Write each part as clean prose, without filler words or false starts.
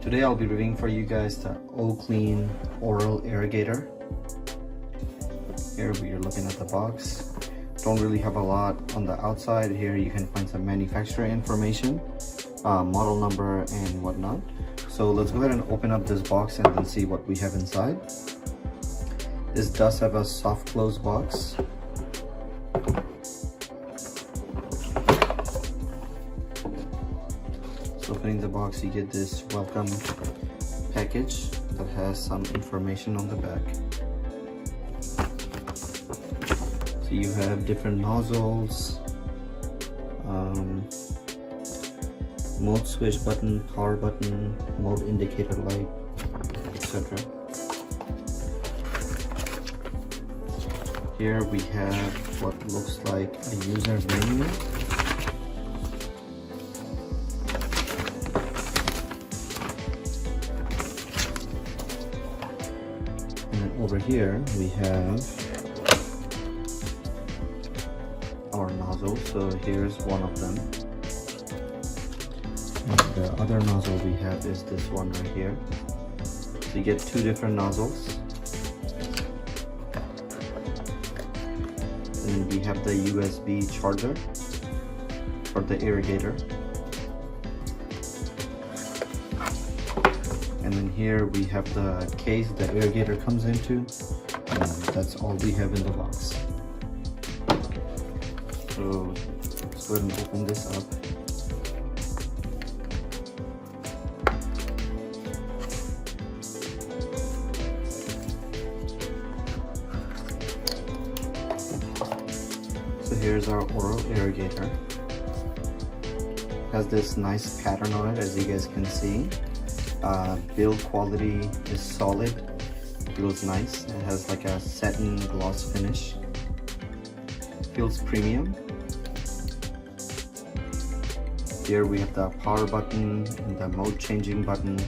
Today I'll be reviewing for you guys the Oclean Oral Irrigator. Here we are looking at the box. Don't really have a lot on the outside. Here you can find some manufacturer information, model number and whatnot. So let's go ahead and open up this box and then see what we have inside. This does have a soft close box. So opening the box, you get this welcome package that has some information on the back. So you have different nozzles, mode switch button, power button, mode indicator light, etc. Here we have what looks like a user menu. And then over here we have our nozzle. So here's one of them. And the other nozzle we have is this one right here. So you get two different nozzles. And we have the USB charger for the Irrigator. And then here we have the case the Irrigator comes into. And that's all we have in the box. So let's go ahead and open this up. So here's our oral irrigator. It has this nice pattern on it, as you guys can see. Build quality is solid, feels nice. It has like a satin gloss finish. Feels premium. Here we have the power button and the mode changing button.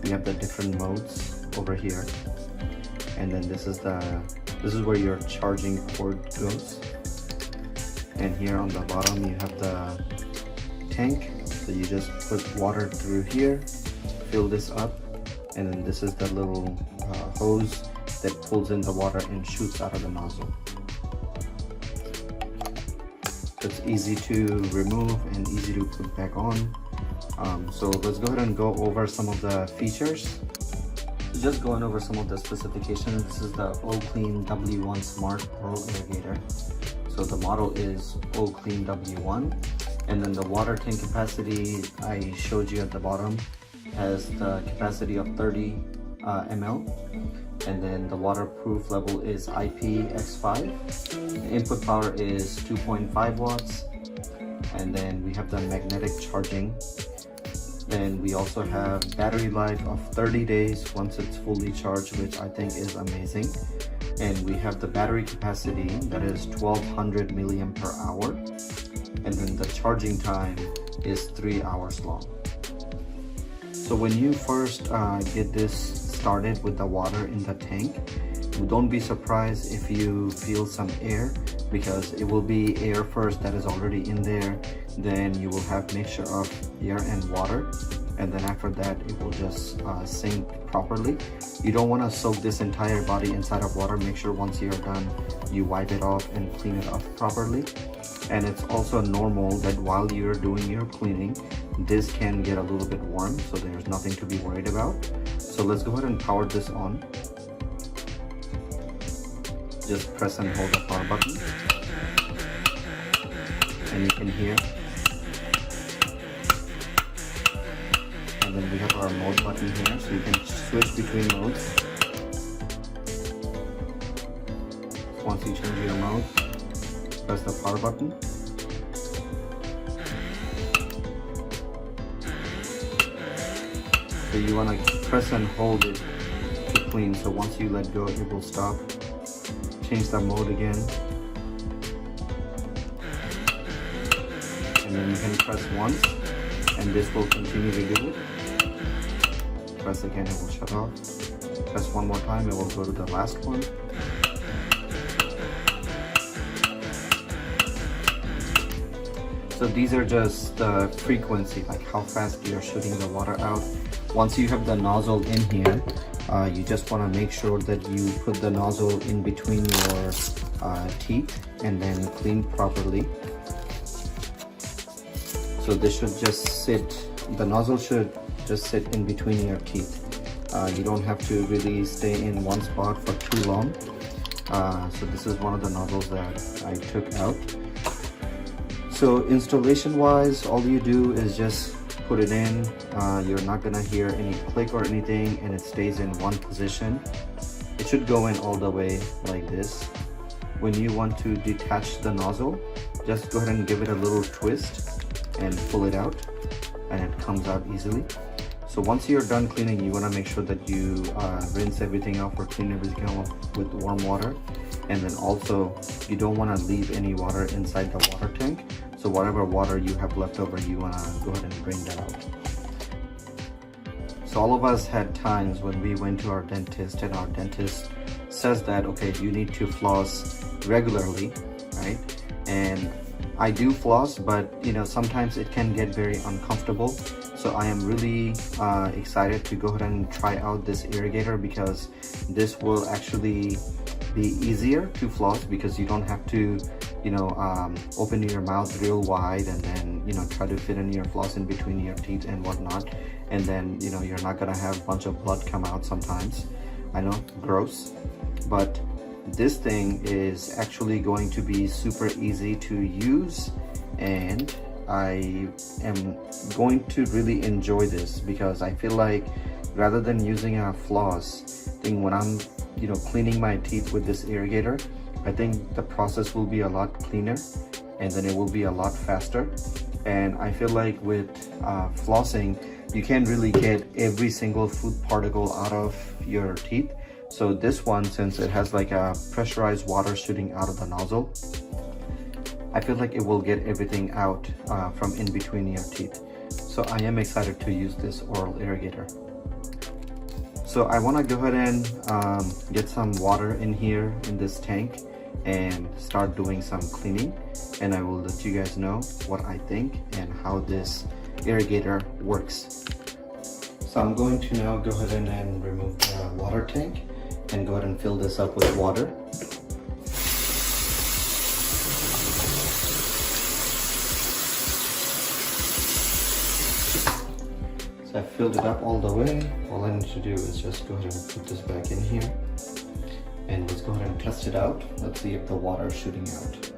We have the different modes over here. And then this is where your charging cord goes. And here on the bottom you have the tank. So you just put water through here, fill this up, and then this is the little hose that pulls in the water and shoots out of the nozzle. It's easy to remove and easy to put back on. So let's go ahead and go over some of the features. Just going over some of the specifications. This is the Oclean W1 Smart Oral Irrigator. So the model is Oclean W1, and then the water tank capacity I showed you at the bottom has the capacity of 30 ml, and then the waterproof level is IPX5. The input power is 2.5 watts, and then we have the magnetic charging. Then we also have battery life of 30 days once it's fully charged, which I think is amazing. And we have the battery capacity that is 1200 milliamp per hour, and then the charging time is 3 hours long. So when you first get this started with the water in the tank, don't be surprised if you feel some air, because it will be air first that is already in there. Then you will have mixture of air and water, and then after that it will just sink properly. You don't want to soak this entire body inside of water. Make sure once you're done you wipe it off and clean it up properly. And it's also normal that while you're doing your cleaning, this can get a little bit warm, so there's nothing to be worried about. So let's go ahead and power this on. Just press and hold the power button, and you can hear. And then we have our mode button here, so you can switch between modes. Once you change your mode, press the power button. So you want to press and hold it to clean, so once you let go it will stop. Change the mode again, and then you can press once and this will continue to do it. Press again, it will shut off. Press one more time, it will go to the last one. So these are just the frequency, like how fast you're shooting the water out. once you have the nozzle in here, you just want to make sure that you put the nozzle in between your teeth and then clean properly. So this should just sit, the nozzle should just sit in between your teeth. You don't have to really stay in one spot for too long. So this is one of the nozzles that I took out. So installation wise, all you do is just put it in. You're not gonna hear any click or anything, and it stays in one position. It should go in all the way like this. When you want to detach the nozzle, just go ahead and give it a little twist and pull it out, and it comes out easily. So once you're done cleaning, you want to make sure that you rinse everything off or clean everything off with warm water. And then also, you don't want to leave any water inside the water tank. So whatever water you have left over, you want to go ahead and drain that out. So all of us had times when we went to our dentist and our dentist says that, okay, you need to floss regularly, right? And I do floss, but you know, sometimes it can get very uncomfortable. So I am really excited to go ahead and try out this Irrigator, because this will actually be easier to floss, because you don't have to, you know, open your mouth real wide and then, you know, try to fit in your floss in between your teeth and whatnot. And then, you know, you're not gonna have a bunch of blood come out sometimes. I know, gross, but this thing is actually going to be super easy to use, and I am going to really enjoy this, because I feel like rather than using a floss thing when I'm, you know, cleaning my teeth with this Irrigator, I think the process will be a lot cleaner, and then it will be a lot faster. And I feel like with flossing, you can't really get every single food particle out of your teeth. So this one, since it has like a pressurized water shooting out of the nozzle, I feel like it will get everything out from in between your teeth. So I am excited to use this oral Irrigator. So I want to go ahead and get some water in here in this tank and start doing some cleaning, and I will let you guys know what I think and how this Irrigator works. So I'm going to now go ahead and remove the water tank and go ahead and fill this up with water. So I filled it up all the way. All I need to do is just go ahead and put this back in here, and let's go ahead and test it out. Let's see if the water is shooting out.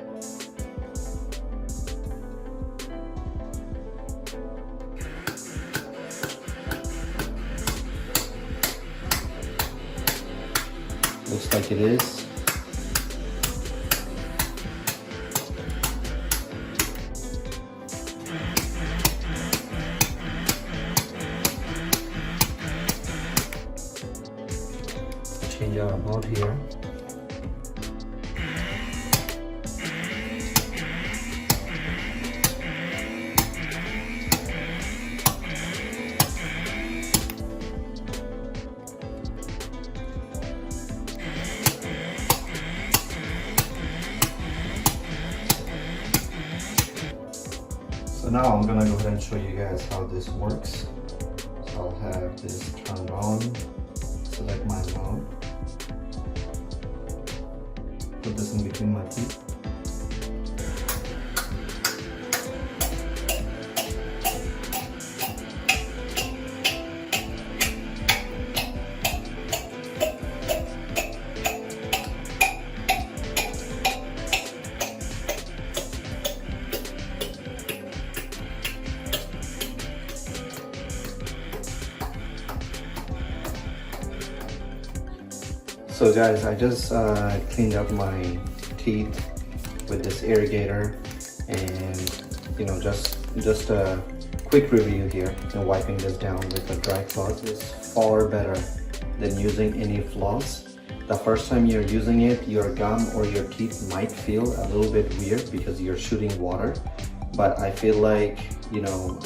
Looks like it is. Change our mode here. So now I'm gonna go ahead and show you guys how this works. So I'll have this turned on, select my mode, put this in between my teeth. So guys, I just cleaned up my teeth with this Irrigator, and you know, just a quick review here. And wiping this down with a dry cloth is far better than using any floss. The first time you're using it, your gum or your teeth might feel a little bit weird because you're shooting water, but I feel like, you know,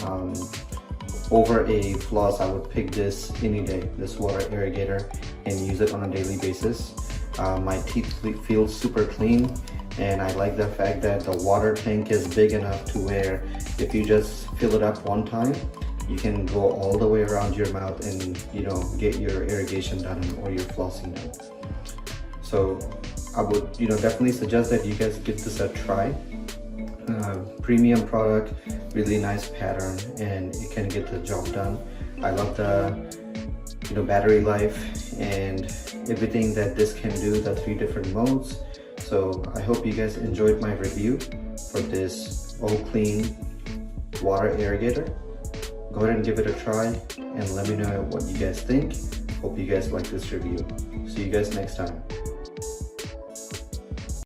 over a floss, I would pick this any day, this water Irrigator, and use it on a daily basis. My teeth feel super clean, and I like the fact that the water tank is big enough to where if you just fill it up one time, you can go all the way around your mouth and, you know, get your irrigation done or your flossing done. So I would, you know, definitely suggest that you guys give this a try. Premium product, really nice pattern, and it can get the job done. I love the, you know, battery life and everything that this can do, the 3 different modes. So I hope you guys enjoyed my review for this Oclean water irrigator. Go ahead and give it a try and let me know what you guys think. Hope you guys like this review. See you guys next time.